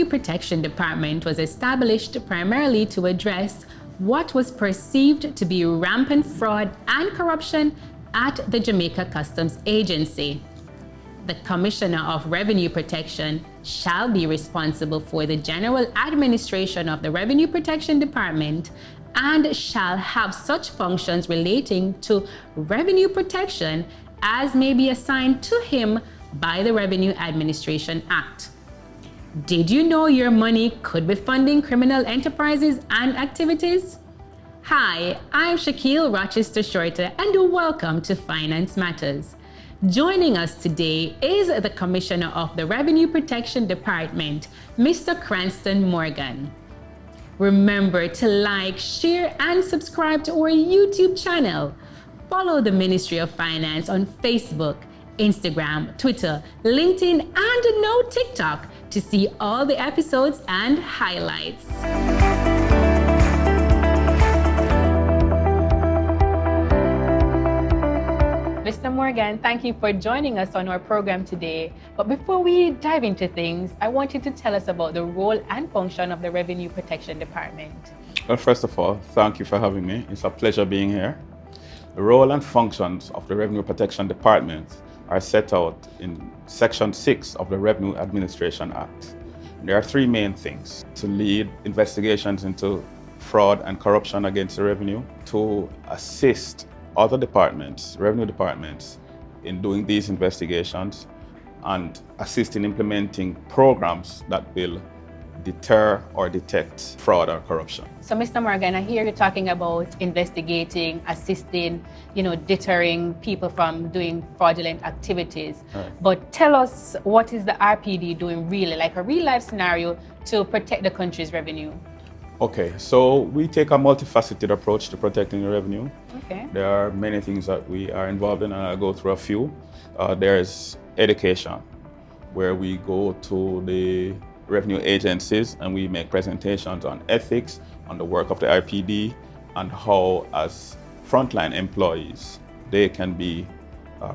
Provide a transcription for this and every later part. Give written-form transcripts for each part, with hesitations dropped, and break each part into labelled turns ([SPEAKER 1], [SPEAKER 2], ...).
[SPEAKER 1] Protection Department was established primarily to address what was perceived to be rampant fraud and corruption at the Jamaica Customs Agency. The Commissioner of Revenue Protection shall be responsible for the general administration of the Revenue Protection Department and shall have such functions relating to revenue protection as may be assigned to him by the Revenue Administration Act. Did you know your money could be funding criminal enterprises and activities? Hi, I'm Shaquille Rochester Shorter and welcome to Finance Matters. Joining us today is the Commissioner of the Revenue Protection Department, Mr. Cranston Morgan. Remember to like, share, and subscribe to our YouTube channel. Follow the Ministry of Finance on Facebook, Instagram, Twitter, LinkedIn, and now TikTok to see all the episodes and highlights. Mr. Morgan, thank you for joining us on our program today. But before we dive into things, I want you to tell us about the role and function of the Revenue Protection Department.
[SPEAKER 2] Well, first of all, thank you for having me. It's a pleasure being here. The role and functions of the Revenue Protection Department are set out in Section 6 of the Revenue Administration Act. There are three main things: to lead investigations into fraud and corruption against the revenue, to assist other departments, revenue departments, in doing these investigations, and assist in implementing programs that will deter or detect fraud or corruption.
[SPEAKER 1] So, Mr. Morgan, I hear you talking about investigating, assisting, deterring people from doing fraudulent activities.
[SPEAKER 2] Right.
[SPEAKER 1] But tell us, what is the RPD doing really, like a real life scenario, to protect the country's revenue?
[SPEAKER 2] Okay, so we take a multifaceted approach to protecting the revenue.
[SPEAKER 1] Okay.
[SPEAKER 2] There are many things that we are involved in, and I'll go through a few. There's education, where we go to the revenue agencies and we make presentations on ethics, on the work of the RPD, and how, as frontline employees, they can be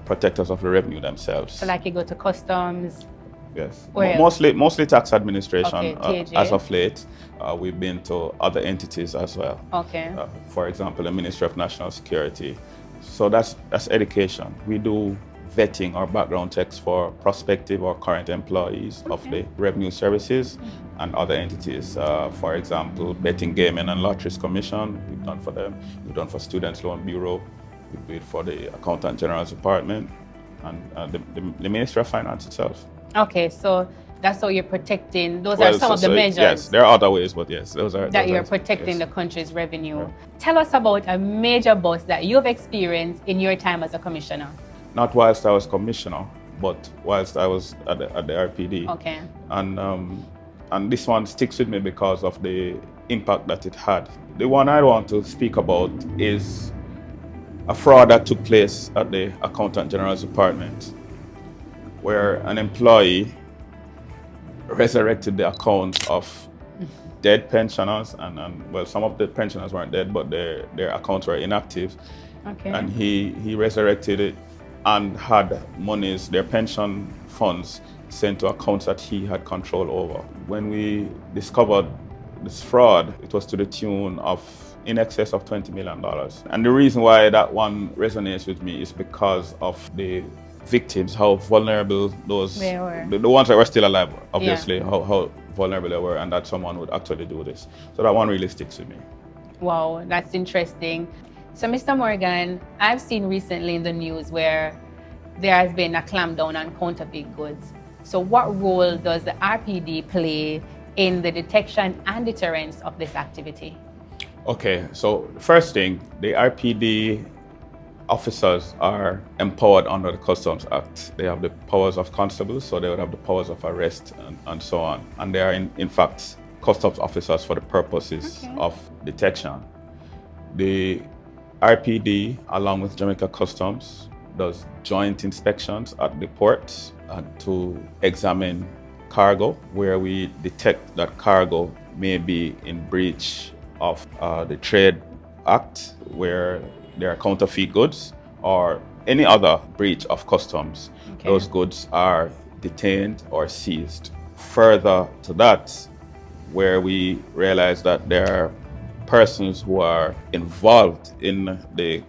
[SPEAKER 2] protectors of the revenue themselves.
[SPEAKER 1] So, like you go to customs.
[SPEAKER 2] Yes,
[SPEAKER 1] Where
[SPEAKER 2] mostly tax administration.
[SPEAKER 1] Okay,
[SPEAKER 2] as of late, we've been to other entities as well.
[SPEAKER 1] Okay.
[SPEAKER 2] For example, the Ministry of National Security. So that's education. We do vetting or background checks for prospective or current employees of the revenue services and other entities. For example, Betting, Gaming and Lotteries Commission, we've done for them. We've done for Students' Loan Bureau. We do it for the Accountant General's Department and the Ministry of Finance itself.
[SPEAKER 1] Okay, so that's how you're protecting. Those are some of the measures.
[SPEAKER 2] Yes, there are other ways, but yes, those are.
[SPEAKER 1] That you're protecting the country's revenue.
[SPEAKER 2] Yeah.
[SPEAKER 1] Tell us about a major bust that you've experienced in your time as a commissioner.
[SPEAKER 2] Not whilst I was commissioner, but whilst I was at the RPD.
[SPEAKER 1] Okay.
[SPEAKER 2] And this one sticks with me because of the impact that it had. The one I want to speak about is a fraud that took place at the Accountant General's Department, where an employee resurrected the accounts of dead pensioners, and well, some of the pensioners weren't dead, but their accounts were inactive.
[SPEAKER 1] Okay.
[SPEAKER 2] And he resurrected it and had monies, their pension funds, sent to accounts that he had control over. When we discovered this fraud, it was to the tune of in excess of $20 million. And the reason why that one resonates with me is because of the victims, how vulnerable those, the ones that were still alive, obviously, how vulnerable they were, and that someone would actually do this. So that one really sticks with me.
[SPEAKER 1] Wow, that's interesting. So, Mr. Morgan, I've seen recently in the news where there has been a clampdown on counterfeit goods. So what role does the RPD play in the detection and deterrence of this activity?
[SPEAKER 2] Okay, so first thing, the RPD officers are empowered under the Customs Act. They have the powers of constables, so they would have the powers of arrest and so on. And they are in fact customs officers for the purposes of detection. The RPD, along with Jamaica Customs, does joint inspections at the ports to examine cargo, where we detect that cargo may be in breach of the Trade Act, where there are counterfeit goods or any other breach of customs. Those goods are detained or seized further to that, where we realize that there are persons who are involved in the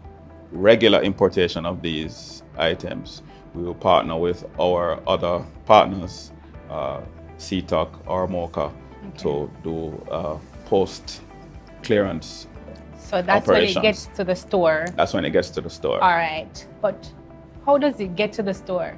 [SPEAKER 2] regular importation of these items, we will partner with our other partners, CTOC or MOCA, to do post-clearance
[SPEAKER 1] So that's
[SPEAKER 2] operations.
[SPEAKER 1] when it gets to the store.
[SPEAKER 2] That's when it gets to the store.
[SPEAKER 1] All right. But how does it get to the store?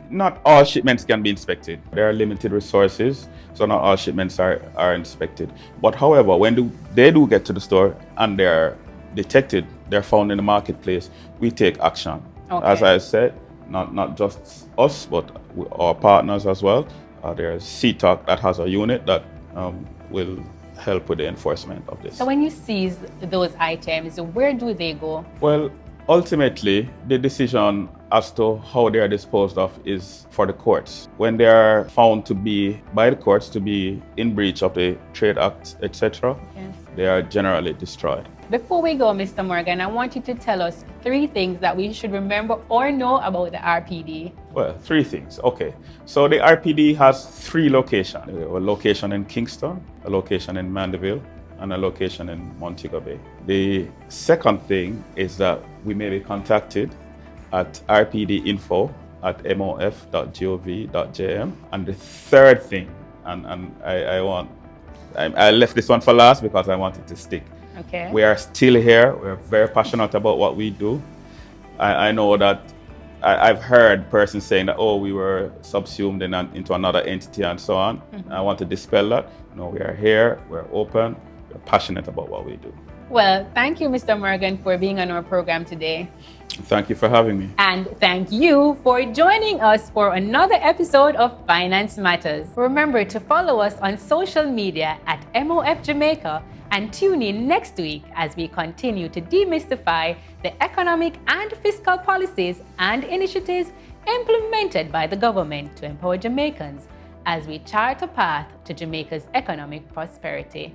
[SPEAKER 2] Not all shipments can be inspected. There are limited resources, so not all shipments are inspected. But however, when they do get to the store and they're detected, they're found in the marketplace, we take action.
[SPEAKER 1] Okay.
[SPEAKER 2] As I said, not just us, but our partners as well. There's CTOC that has a unit that will help with the enforcement of this.
[SPEAKER 1] So when you seize those items, where do they go?
[SPEAKER 2] Well, ultimately, the decision as to how they are disposed of is for the courts. When they are found to be, by the courts, to be in breach of the Trade Act, etc., they are generally destroyed.
[SPEAKER 1] Before we go, Mr. Morgan, I want you to tell us 3 things that we should remember or know about the RPD.
[SPEAKER 2] Well, 3 things. Okay. So the RPD has 3 locations. A location in Kingston, a location in Mandeville, and a location in Montego Bay. The second thing is that we may be contacted at rpdinfo@mof.gov.jm. And the third thing, and I left this one for last because I want it to stick.
[SPEAKER 1] Okay.
[SPEAKER 2] We are still here. We're very passionate about what we do. I know that I've heard persons saying that, oh, we were subsumed into another entity and so on. I want to dispel that. No, we are here. We're open. We're passionate about what we do.
[SPEAKER 1] Well, thank you, Mr. Morgan, for being on our program today.
[SPEAKER 2] Thank you for having me.
[SPEAKER 1] And thank you for joining us for another episode of Finance Matters. Remember to follow us on social media at MOF Jamaica and tune in next week as we continue to demystify the economic and fiscal policies and initiatives implemented by the government to empower Jamaicans as we chart a path to Jamaica's economic prosperity.